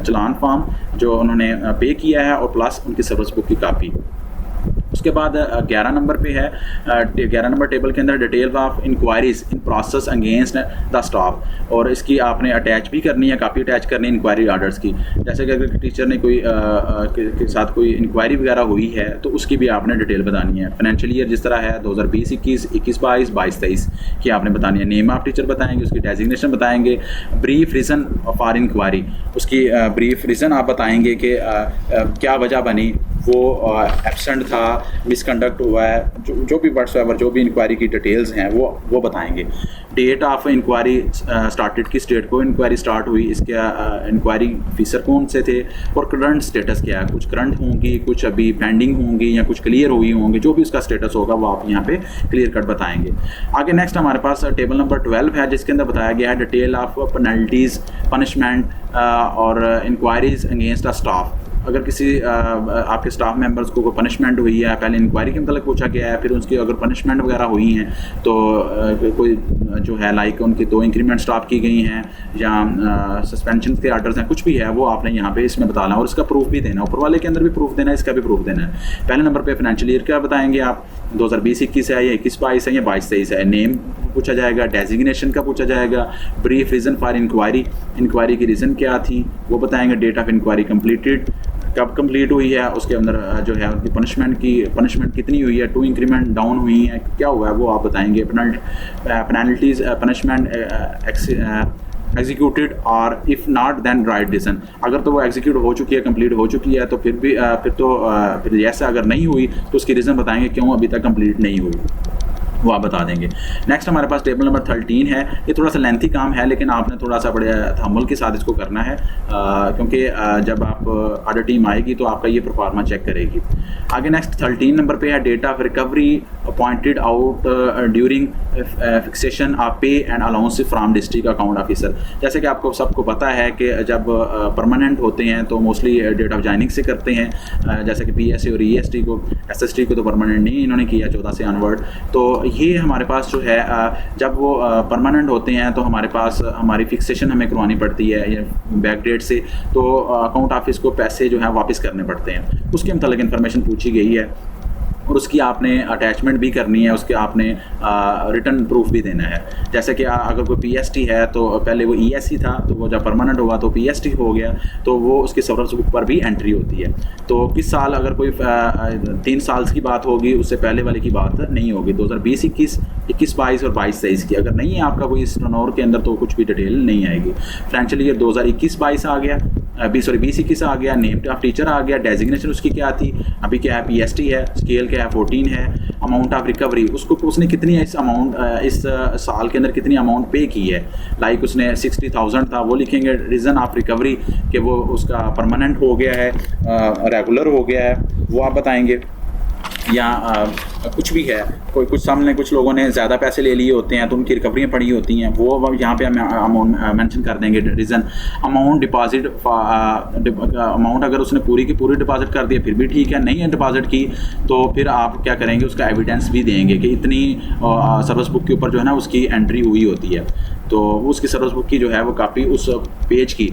चलान फॉर्म जो उन्होंने पे किया है और प्लस उनकी सर्विस बुक की कॉपी। उसके बाद 11 नंबर पे है, 11 नंबर टेबल के अंदर detail of inquiries in process against the staff, और इसकी आपने अटैच भी करनी है, कापी अटैच करनी है इंक्वायरी ऑर्डर्स की। जैसे कि अगर टीचर ने कोई के साथ कोई इंक्वायरी वगैरह हुई है तो उसकी भी आपने डिटेल बतानी है। फाइनेंशियल ईयर जिस तरह है 2020-21, 21-22, 22-23 की आपने बतानी है। नेम ऑफ टीचर बताएंगे, उसकी डेजिग्नेशन बताएंगे, ब्रीफ रीज़न फॉर इंक्वायरी, उसकी ब्रीफ रीज़न आप बताएंगे कि क्या वजह बनी, वो एब्सेंट था मिसकंडक्ट हुआ है, जो भी व्हाट्सएवर जो भी इंक्वायरी की डिटेल्स हैं वो बताएंगे। डेट ऑफ इंक्वायरी स्टार्टेड, किस डेट को इंक्वायरी स्टार्ट हुई, इसका इंक्वायरी ऑफिसर कौन से थे, और करंट स्टेटस क्या है, कुछ करंट होंगी, कुछ अभी पेंडिंग होंगी या कुछ क्लियर हुई होंगी, जो भी उसका स्टेटस होगा वो आप यहाँ पे क्लियर कट बताएंगे। आगे नेक्स्ट हमारे पास टेबल नंबर 12 है, जिसके अंदर बताया गया है डिटेल ऑफ पेनल्टीज, पनिशमेंट और इंक्वायरीज अगेंस्ट अ स्टाफ। अगर किसी आपके स्टाफ मेंबर्स को कोई पनिशमेंट हुई है, पहले इंक्वायरी के मतलब पूछा गया है, फिर उसकी अगर पनिशमेंट वगैरह हुई हैं तो कोई जो है लाइक उनकी 2 इंक्रीमेंट स्टॉप की गई हैं या सस्पेंशन के आर्डर्स हैं, कुछ भी है वो आपने यहाँ पे इसमें बताना और इसका प्रूफ भी देना, ऊपर वाले के अंदर भी प्रूफ देना है, इसका भी प्रूफ देना है। पहले नंबर पे फाइनेंशियल ईयर क्या बताएंगे आप, 2020-21 है या 21-22 है या 22-23 है। नेम पूछा जाएगा, डेजिग्नेशन का पूछा जाएगा, brief reason for inquiry, inquiry की रीज़न क्या थी वो बताएंगे, डेट ऑफ इंक्वायरी कंप्लीटेड, कब कंप्लीट हुई है, उसके अंदर जो है उनकी पनिशमेंट कितनी हुई है, 2 इंक्रीमेंट डाउन हुई है, क्या हुआ है वो आप बताएंगे। पेनल्टीज, पनिशमेंट एग्जीक्यूटेड और if not then right decision, अगर तो वो एग्जीक्यूट हो चुकी है, कंप्लीट हो चुकी है तो फिर जैसे अगर नहीं हुई तो उसकी रीज़न बताएंगे क्यों अभी तक कंप्लीट नहीं हुई, वो आप बता देंगे। नेक्स्ट हमारे पास टेबल नंबर 13 है, ये थोड़ा सा लेंथी काम है लेकिन आपने थोड़ा सा बड़े तहम्मुल के साथ इसको करना है क्योंकि जब आप ऑडिट टीम आएगी तो आपका ये परफॉर्मा चेक करेगी। आगे नेक्स्ट 13 नंबर पे है date of recovery appointed out during fixation of pay and allowance from district account officer. जैसे कि आपको सबको पता है कि जब परमानेंट होते हैं तो मोस्टली डेट ऑफ ज्वाइनिंग से करते हैं, जैसे कि PSC और EST को, SST को तो परमानेंट नहीं इन्होंने किया 14 से अनवर्ड। तो ये हमारे पास जो है जब वो परमानेंट होते हैं तो हमारे पास हमारी फिक्सेशन हमें करवानी पड़ती है बैक डेट से, तो अकाउंट ऑफिस को पैसे जो है वापस करने पड़ते हैं, उसके मतलब इन्फॉर्मेशन पूछी गई है और उसकी आपने अटैचमेंट भी करनी है, उसके आपने रिटर्न प्रूफ भी देना है। जैसे कि अगर कोई PST है तो पहले वो ESC था, तो वो जब परमानेंट हुआ तो PST हो गया, तो वो उसकी सर्विस बुक पर भी एंट्री होती है। तो किस साल, अगर कोई 3 साल की बात होगी, उससे पहले वाले की बात नहीं होगी, 2020-21, 21-22 और 22-23 की अगर नहीं है आपका कोई इस टर्नओवर के अंदर तो कुछ भी डिटेल नहीं आएगी। फाइनेंशियल ईयर 2021-22 आ गया, 20-21 आ गया, नेम ऑफ टीचर आ गया, डेजिग्नेशन उसकी क्या थी, अभी क्या है, PST है, स्केल क्या है 14 है, अमाउंट ऑफ रिकवरी उसने कितनी इस साल के अंदर कितनी अमाउंट पे की है, लाइक उसने 60,000 था वो लिखेंगे, रीज़न ऑफ रिकवरी कि वो उसका परमानेंट हो गया है, रेगुलर हो गया है, वो आप बताएंगे। या कुछ भी है, कुछ सामने कुछ लोगों ने ज़्यादा पैसे ले लिए होते हैं तो उनकी रिकवरियाँ पड़ी होती हैं, वो यहाँ पे हम अमाउंट मेंशन कर देंगे। रीज़न अमाउंट डिपॉजिट, अमाउंट अगर उसने पूरी की पूरी डिपॉजिट कर दिया फिर भी ठीक है, नहीं है डिपॉजिट की तो फिर आप क्या करेंगे, उसका एविडेंस भी देंगे कि इतनी सर्विस बुक के ऊपर जो है ना उसकी एंट्री हुई होती है, तो उसकी सर्विस बुक की जो है वो कापी उस पेज की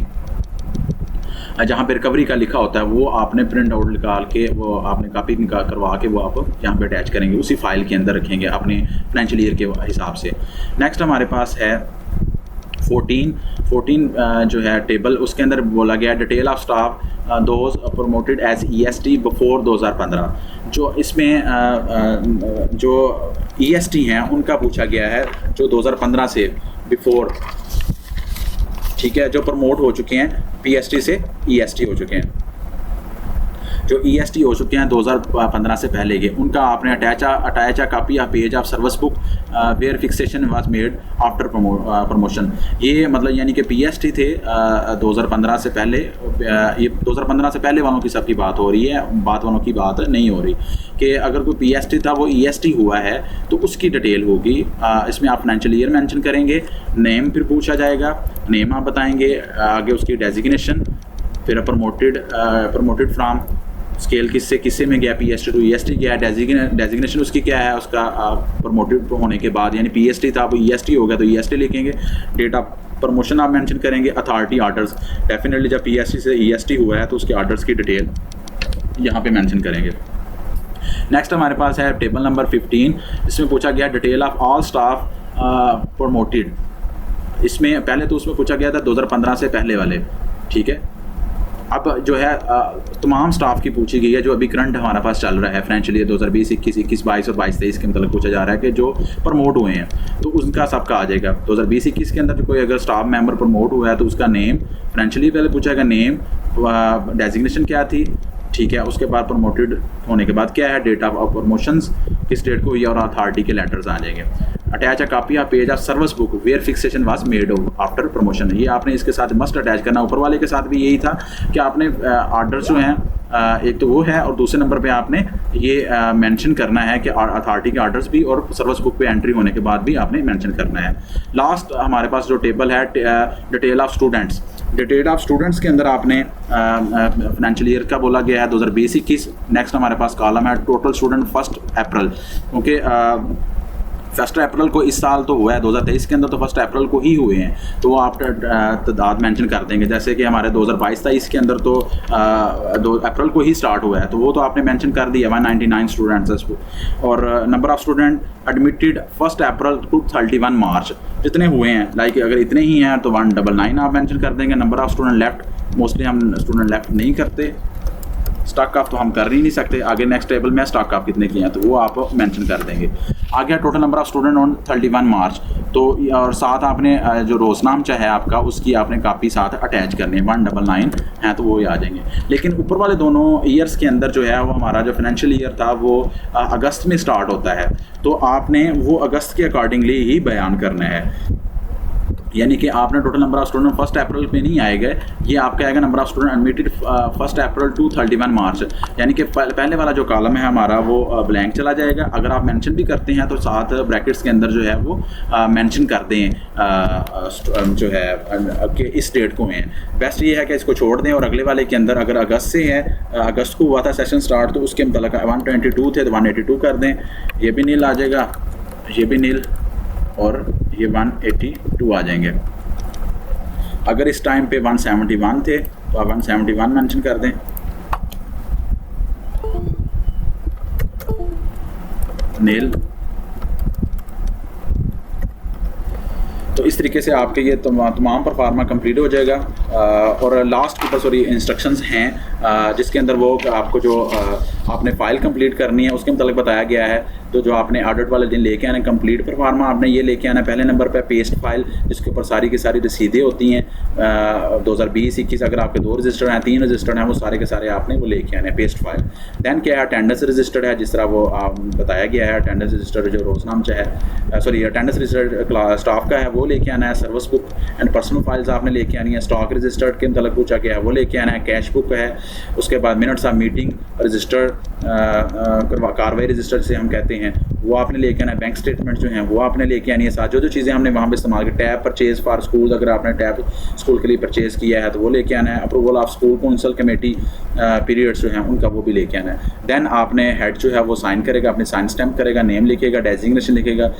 जहाँ पे रिकवरी का लिखा होता है वो आपने प्रिंट आउट निकाल के वो आपने कापी करवा के वो आप यहाँ पे अटैच करेंगे, उसी फाइल के अंदर रखेंगे अपने फाइनेंशियल ईयर के हिसाब से। नेक्स्ट हमारे पास है 14 जो है टेबल, उसके अंदर बोला गया detail of staff those promoted as EST before 2015। जो इसमें जो EST हैं उनका पूछा गया है जो 2015 से बिफोर, ठीक है, जो प्रमोट हो चुके हैं PST से EST हो चुके हैं, जो EST हो चुके हैं 2015 से पहले के, उनका आपने attach a copy of page of service book where fixation was made after promotion. ये मतलब यानी कि PST थे 2015 से पहले, ये 2015 से पहले वालों की सबकी बात हो रही है, बाद वालों की बात नहीं हो रही कि अगर कोई PST था वो EST हुआ है तो उसकी डिटेल होगी। इसमें आप फाइनेंशियल ईयर मेंशन करेंगे, नेम फिर पूछा जाएगा, नेम आप बताएंगे, आगे उसकी डेजिग्नेशन, फिर प्रमोटेड फ्रॉम स्केल किससे में गया, PST टू EST गया, डेजिग्नेशन उसकी क्या है, उसका प्रमोटेड होने के बाद यानी PST था वो EST हो गया तो EST लिखेंगे, डेट ऑफ प्रमोशन आप मेंशन करेंगे, अथॉरिटी ऑर्डर्स, डेफिनेटली जब PST से EST हुआ है तो उसके ऑर्डर्स की डिटेल यहाँ पे मेंशन करेंगे। नेक्स्ट हमारे पास है टेबल नंबर 15, इसमें पूछा गया detail of all staff promoted. इसमें पहले तो उसमें पूछा गया था 2015 से पहले वाले, ठीक है, अब जो है तमाम स्टाफ की पूछी गई है जो अभी करंट हमारे पास चल रहा है फाइनेंशियल ईयर 2020, 21, 22 और 22-23 के मतलब पूछा जा रहा है कि जो प्रमोट हुए हैं तो उनका सबका आ जाएगा। 2020-21 के अंदर जो कोई अगर स्टाफ मेंबर प्रमोट हुआ है तो उसका नेम, फाइनेंशियल ईयर पहले पूछा गया नेम, डेजिग्नेशन क्या थी, ठीक है। उसके बाद प्रमोटेड होने के बाद क्या है, डेट ऑफ प्रमोशंस किस डेट को हुई और अथॉरिटी के लेटर्स आ जाएंगे। Attach a copy of page of service book where fixation was made after promotion, ये आपने इसके साथ मस्ट अटैच करना। ऊपर वाले के साथ भी यही था कि आपने ऑर्डर्स जो हैं एक तो वो है और दूसरे नंबर पे आपने ये मेंशन करना है कि अथॉरिटी के ऑर्डर्स भी और सर्विस बुक पे एंट्री होने के बाद भी आपने मेंशन करना है। लास्ट हमारे पास जो टेबल है detail of students, detail of students के अंदर आपने फाइनेंशियल ईयर का बोला गया है 2020-21। नेक्स्ट हमारे पास कॉलम है टोटल स्टूडेंट 1 अप्रैल, क्योंकि 1 अप्रैल को इस साल तो हुआ है 2023 के अंदर, तो 1 अप्रैल को ही हुए हैं, तो वो आप तादाद मेंशन कर देंगे। जैसे कि हमारे 2022-23 के अंदर तो 2 अप्रैल को ही स्टार्ट हुआ है, तो वो तो आपने मेंशन कर दिया 199 स्टूडेंट्स। और number of student admitted 1 April to 31 March, जितने हुए हैं लाइक अगर इतने ही हैं तो 199 आप मेंशन कर देंगे। Number of student left, mostly हम स्टूडेंट लेफ्ट नहीं करते, स्टॉक ऑफ तो हम कर ही नहीं सकते। आगे नेक्स्ट टेबल में स्टॉक ऑफ कितने किए हैं तो वो आप मेंशन कर देंगे। आगे total number of student on 31 मार्च, तो और साथ आपने जो रोजनामचा है आपका उसकी आपने कापी साथ अटैच करनी है, 199 हैं तो वो ही आ जाएंगे। लेकिन ऊपर वाले दोनों ईयर्स के अंदर जो है वो हमारा जो फाइनेंशियल ईयर था वो अगस्त में स्टार्ट होता है, तो आपने वो अगस्त के अकॉर्डिंगली ही बयान करना है। यानी कि आपने total number of student 1 April पे नहीं आएगा, ये आपका आएगा number of student admitted 1 April to 31 March, यानी कि पहले वाला जो कॉलम है हमारा वो ब्लैंक चला जाएगा। अगर आप मेंशन भी करते हैं तो साथ ब्रैकेट्स के अंदर जो है वो मेंशन कर दें जो है कि इस डेट को हैं। बेस्ट ये है कि इसको छोड़ दें और अगले वाले के अंदर अगर अगस्त से है, अगस्त को हुआ था सेशन स्टार्ट, तो उसके मतलब 122 थे तो 182 कर दें, ये भी नील आ जाएगा, ये भी नील और ये 182 आ जाएंगे। अगर इस टाइम पे 171 थे तो आप 171 मेंशन कर दें। नेल, तो इस तरीके से आपके ये तमाम परफार्मा कंप्लीट हो जाएगा। और लास्ट के ऊपर सॉरी इंस्ट्रक्शंस हैं जिसके अंदर वो आपको जो आपने फ़ाइल कंप्लीट करनी है उसके मतलब बताया गया है। तो जो आपने ऑडिट वाले दिन लेके आना कंप्लीट परफार्मा आपने ये लेके आना। पहले नंबर पे पेस्ट फाइल जिसके ऊपर सारी की सारी रसीदें होती हैं 2020-21, अगर आपके 2 रजिस्टर हैं 3 रजिस्टर हैं वो सारे के सारे आपने वो लेके आने पेस्ट फाइल। दैन क्या है, अटेंडेंस रजिस्टर है जिस तरह वो बताया गया है। अटेंडेंस रजिस्टर जो रोजनामचा है सॉरी अटेंडेंस रजिस्टर स्टाफ का है वो लेके आना है। Service book and personal files आपने लेके आनी है। स्टॉक रजिस्टर्ड के मतलब पूछा गया है वो लेके आना है। कैश बुक है, उसके बाद मिनट्स ऑफ मीटिंग रजिस्टर्ड कार्रवाई रजिस्टर से हम कहते हैं वो आपने लेके आना है। बैंक स्टेटमेंट जो हैं वो आपने लेके आनी है। साथ जो चीज़ें हमने वहाँ पे इस्तेमाल की, टैब परचेज फॉर स्कूल, अगर आपने टैब स्कूल के लिए परचेज़ किया है तो वो लेके आना है। Approval of school council committee periods जो हैं उनका वो भी लेके आना है। दैन आपने हेड जो है वो साइन करेगा, अपने साइन स्टैम्प करेगा, नेम लिखेगा, डेजिग्नेशन लिखेगा,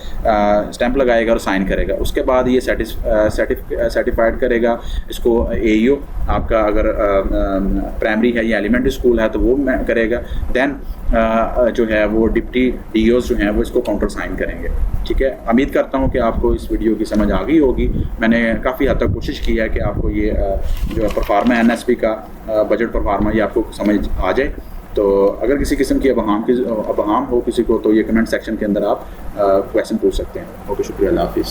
स्टैम्प लगाएगा और साइन करेगा। उसके बाद ये सर्टिफाइड करेगा इसको AEO आपका, अगर प्राइमरी है या एलिमेंट्री स्कूल है तो वो करेगा। दैन जो है वो डिप्टी DOs जो हैं वो इसको काउंटर साइन करेंगे। ठीक है, उम्मीद करता हूँ कि आपको इस वीडियो की समझ आ गई होगी। मैंने काफ़ी हद तक कोशिश की है कि आपको ये जो परफार्मा NSP का बजट परफार्मा ये आपको समझ आ जाए। तो अगर किसी किस्म की अबहाम हो किसी को तो ये कमेंट सेक्शन के अंदर आप क्वेश्चन पूछ सकते हैं। ओके, शुक्रिया, अल्लाह हाफिज़।